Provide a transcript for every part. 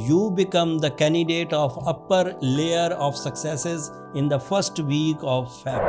You become the candidate of upper layer of successes in the first week of Feb.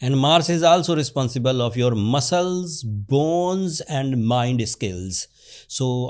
And Mars is also responsible of your muscles, bones and mind skills. So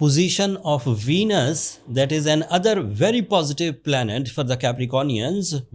position of Venus, that is another very positive planet for the Capricornians,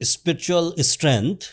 spiritual strength,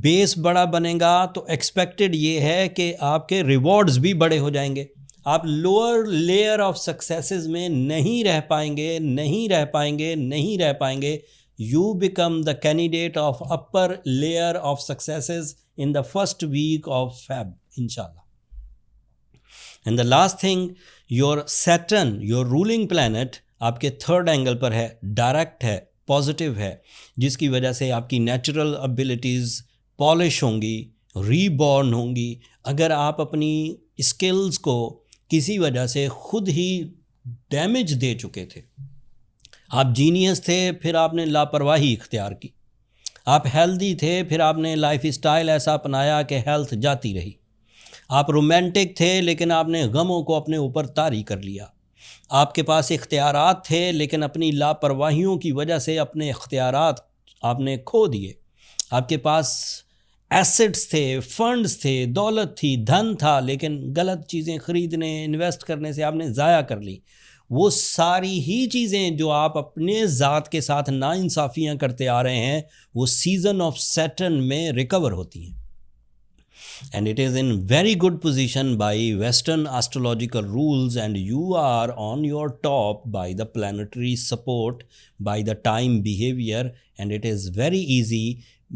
بیس بڑا بنے گا تو expected یہ ہے کہ آپ کے rewards بھی بڑے ہو جائیں گے. آپ لوور لیئر آف سکسیسز میں نہیں رہ پائیں گے. You become the candidate of upper layer of successes in the first week of Feb انشاءاللہ. And the last thing, your Saturn, your ruling planet آپ کے تھرڈ اینگل پر ہے, ڈائریکٹ ہے, پازیٹیو ہے, جس کی وجہ سے آپ کی نیچرل ابیلٹیز پالش ہوں گی, ری بورن ہوں گی. اگر آپ اپنی اسکلز کو کسی وجہ سے خود ہی ڈیمیج دے چکے تھے, آپ جینیس تھے پھر آپ نے لاپرواہی اختیار کی, آپ ہیلدی تھے پھر آپ نے لائف اسٹائل ایسا اپنایا کہ ہیلتھ جاتی رہی, آپ رومانٹک تھے لیکن آپ نے غموں کو اپنے اوپر طاری کر لیا, آپ کے پاس اختیارات تھے لیکن اپنی لاپرواہیوں کی وجہ سے اپنے اختیارات آپ نے کھو دیے. آپ کے پاس ایسٹس تھے, فنڈز تھے, دولت تھی, دھن تھا, لیکن غلط چیزیں خریدنے, انویسٹ کرنے سے آپ نے ضائع کر لی. وہ ساری ہی چیزیں جو آپ اپنے ذات کے ساتھ ناانصافیاں کرتے آ رہے ہیں وہ سیزن آف سیٹرن میں ریکور ہوتی ہیں. And it is in very good position by Western astrological rules, and you are on your top by the planetary support, by the time behavior, and it is very easy.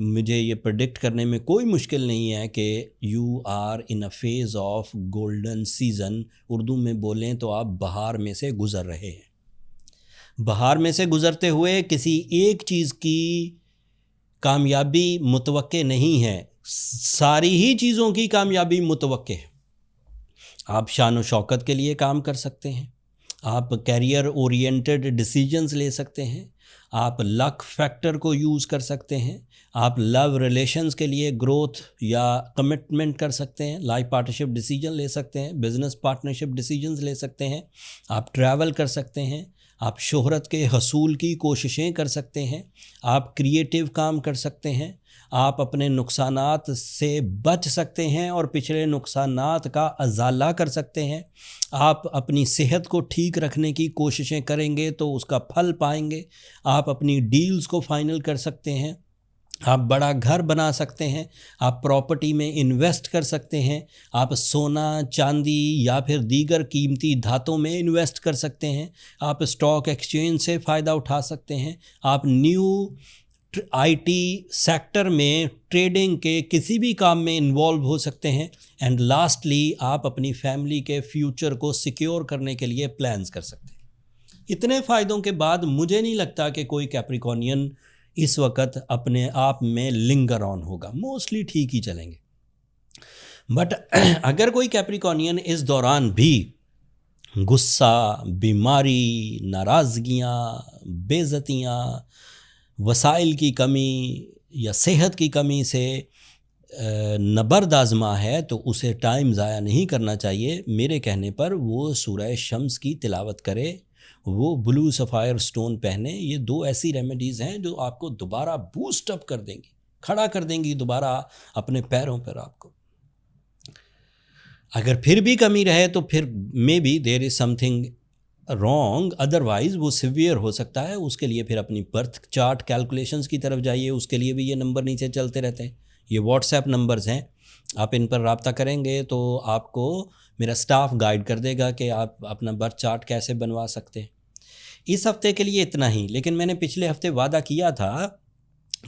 مجھے یہ predict کرنے میں کوئی مشکل نہیں ہے کہ you are in a phase of golden season. Urdu میں بولیں تو آپ بہار میں سے گزر رہے ہیں. بہار میں سے گزرتے ہوئے کسی ایک چیز کی کامیابی متوقع نہیں ہے, ساری ہی چیزوں کی کامیابی متوقع ہے. آپ شان و شوکت کے لیے کام کر سکتے ہیں, آپ کیریئر اورینٹڈ ڈیسیجنز لے سکتے ہیں, آپ لک فیکٹر کو یوز کر سکتے ہیں, آپ لو ریلیشنز کے لیے گروتھ یا کمٹمنٹ کر سکتے ہیں, لائف پارٹنرشپ ڈیسیجن لے سکتے ہیں, بزنس پارٹنرشپ ڈیسیجنز لے سکتے ہیں, آپ ٹریول کر سکتے ہیں, آپ شہرت کے حصول کی کوششیں کر سکتے ہیں, آپ کریٹیو کام کر سکتے ہیں, آپ اپنے نقصانات سے بچ سکتے ہیں اور پچھلے نقصانات کا ازالہ کر سکتے ہیں. آپ اپنی صحت کو ٹھیک رکھنے کی کوششیں کریں گے تو اس کا پھل پائیں گے. آپ اپنی ڈیلز کو فائنل کر سکتے ہیں, آپ بڑا گھر بنا سکتے ہیں, آپ پراپرٹی میں انویسٹ کر سکتے ہیں, آپ سونا, چاندی یا پھر دیگر قیمتی دھاتوں میں انویسٹ کر سکتے ہیں, آپ اسٹاک ایکسچینج سے فائدہ اٹھا سکتے ہیں, آپ نیو آئی ٹی سیکٹر میں ٹریڈنگ کے کسی بھی کام میں انوالو ہو سکتے ہیں. اینڈ لاسٹلی آپ اپنی فیملی کے فیوچر کو سیکیور کرنے کے لیے پلانز کر سکتے ہیں. اتنے فائدوں کے بعد مجھے نہیں لگتا کہ کوئی کیپریکونین اس وقت اپنے آپ میں لنگر آن ہوگا, موسٹلی ٹھیک ہی چلیں گے. بٹ اگر کوئی کیپریکونین اس دوران بھی غصہ, بیماری, ناراضگیاں, بے عزتیاں, وسائل کی کمی یا صحت کی کمی سے نبرد آزما ہے تو اسے ٹائم ضائع نہیں کرنا چاہیے. میرے کہنے پر وہ سورہ شمس کی تلاوت کرے, وہ بلو سفائر سٹون پہنے. یہ 2 ایسی ریمیڈیز ہیں جو آپ کو دوبارہ بوسٹ اپ کر دیں گی, کھڑا کر دیں گی دوبارہ اپنے پیروں پر آپ کو. اگر پھر بھی کمی رہے تو پھر may be there is some thing wrong, otherwise وہ سیویئر ہو سکتا ہے. اس کے لیے پھر اپنی برتھ چارٹ کیلکولیشنز کی طرف جائیے, اس کے لیے بھی یہ نمبر نیچے چلتے رہتے ہیں, یہ واٹس ایپ نمبرز ہیں, آپ ان پر رابطہ کریں گے تو آپ کو میرا سٹاف گائیڈ کر دے گا کہ آپ اپنا برتھ چارٹ کیسے بنوا سکتے ہیں. اس ہفتے کے لیے اتنا ہی, لیکن میں نے پچھلے ہفتے وعدہ کیا تھا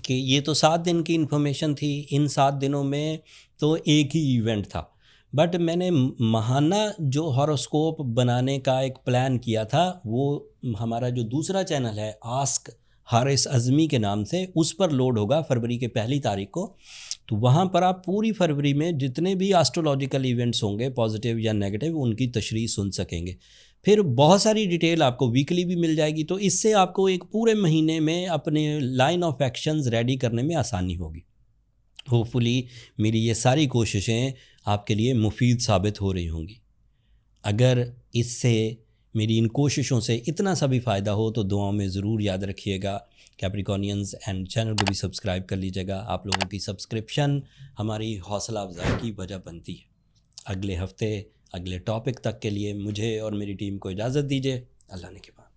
کہ یہ تو 7 دن کی انفارمیشن تھی, ان 7 دنوں میں تو ایک ہی ایونٹ تھا. بٹ میں نے ماہانہ جو ہاروسکوپ بنانے کا ایک پلان کیا تھا وہ ہمارا جو دوسرا چینل ہے آسک حارث اعظمی کے نام سے, اس پر لوڈ ہوگا فروری کے 1 تاریخ کو. تو وہاں پر آپ پوری فروری میں جتنے بھی آسٹرولوجیکل ایونٹس ہوں گے پازیٹیو یا نیگیٹو ان کی تشریح سن سکیں گے. پھر بہت ساری ڈیٹیل آپ کو ویکلی بھی مل جائے گی, تو اس سے آپ کو ایک پورے مہینے میں اپنے لائن آف ایکشنز ریڈی کرنے میں آسانی ہوگی. ہوپ فلی میری یہ ساری کوششیں آپ کے لیے مفید ثابت ہو رہی ہوں گی. اگر اس سے میری ان کوششوں سے اتنا سا بھی فائدہ ہو تو دعاؤں میں ضرور یاد رکھیے گا. کیپریکونینز اینڈ چینل کو بھی سبسکرائب کر لیجیے گا. آپ لوگوں کی سبسکرپشن ہماری حوصلہ افزائی کی وجہ بنتی ہے. اگلے ہفتے اگلے ٹاپک تک کے لیے مجھے اور میری ٹیم کو اجازت دیجیے. اللہ نے کے بعد.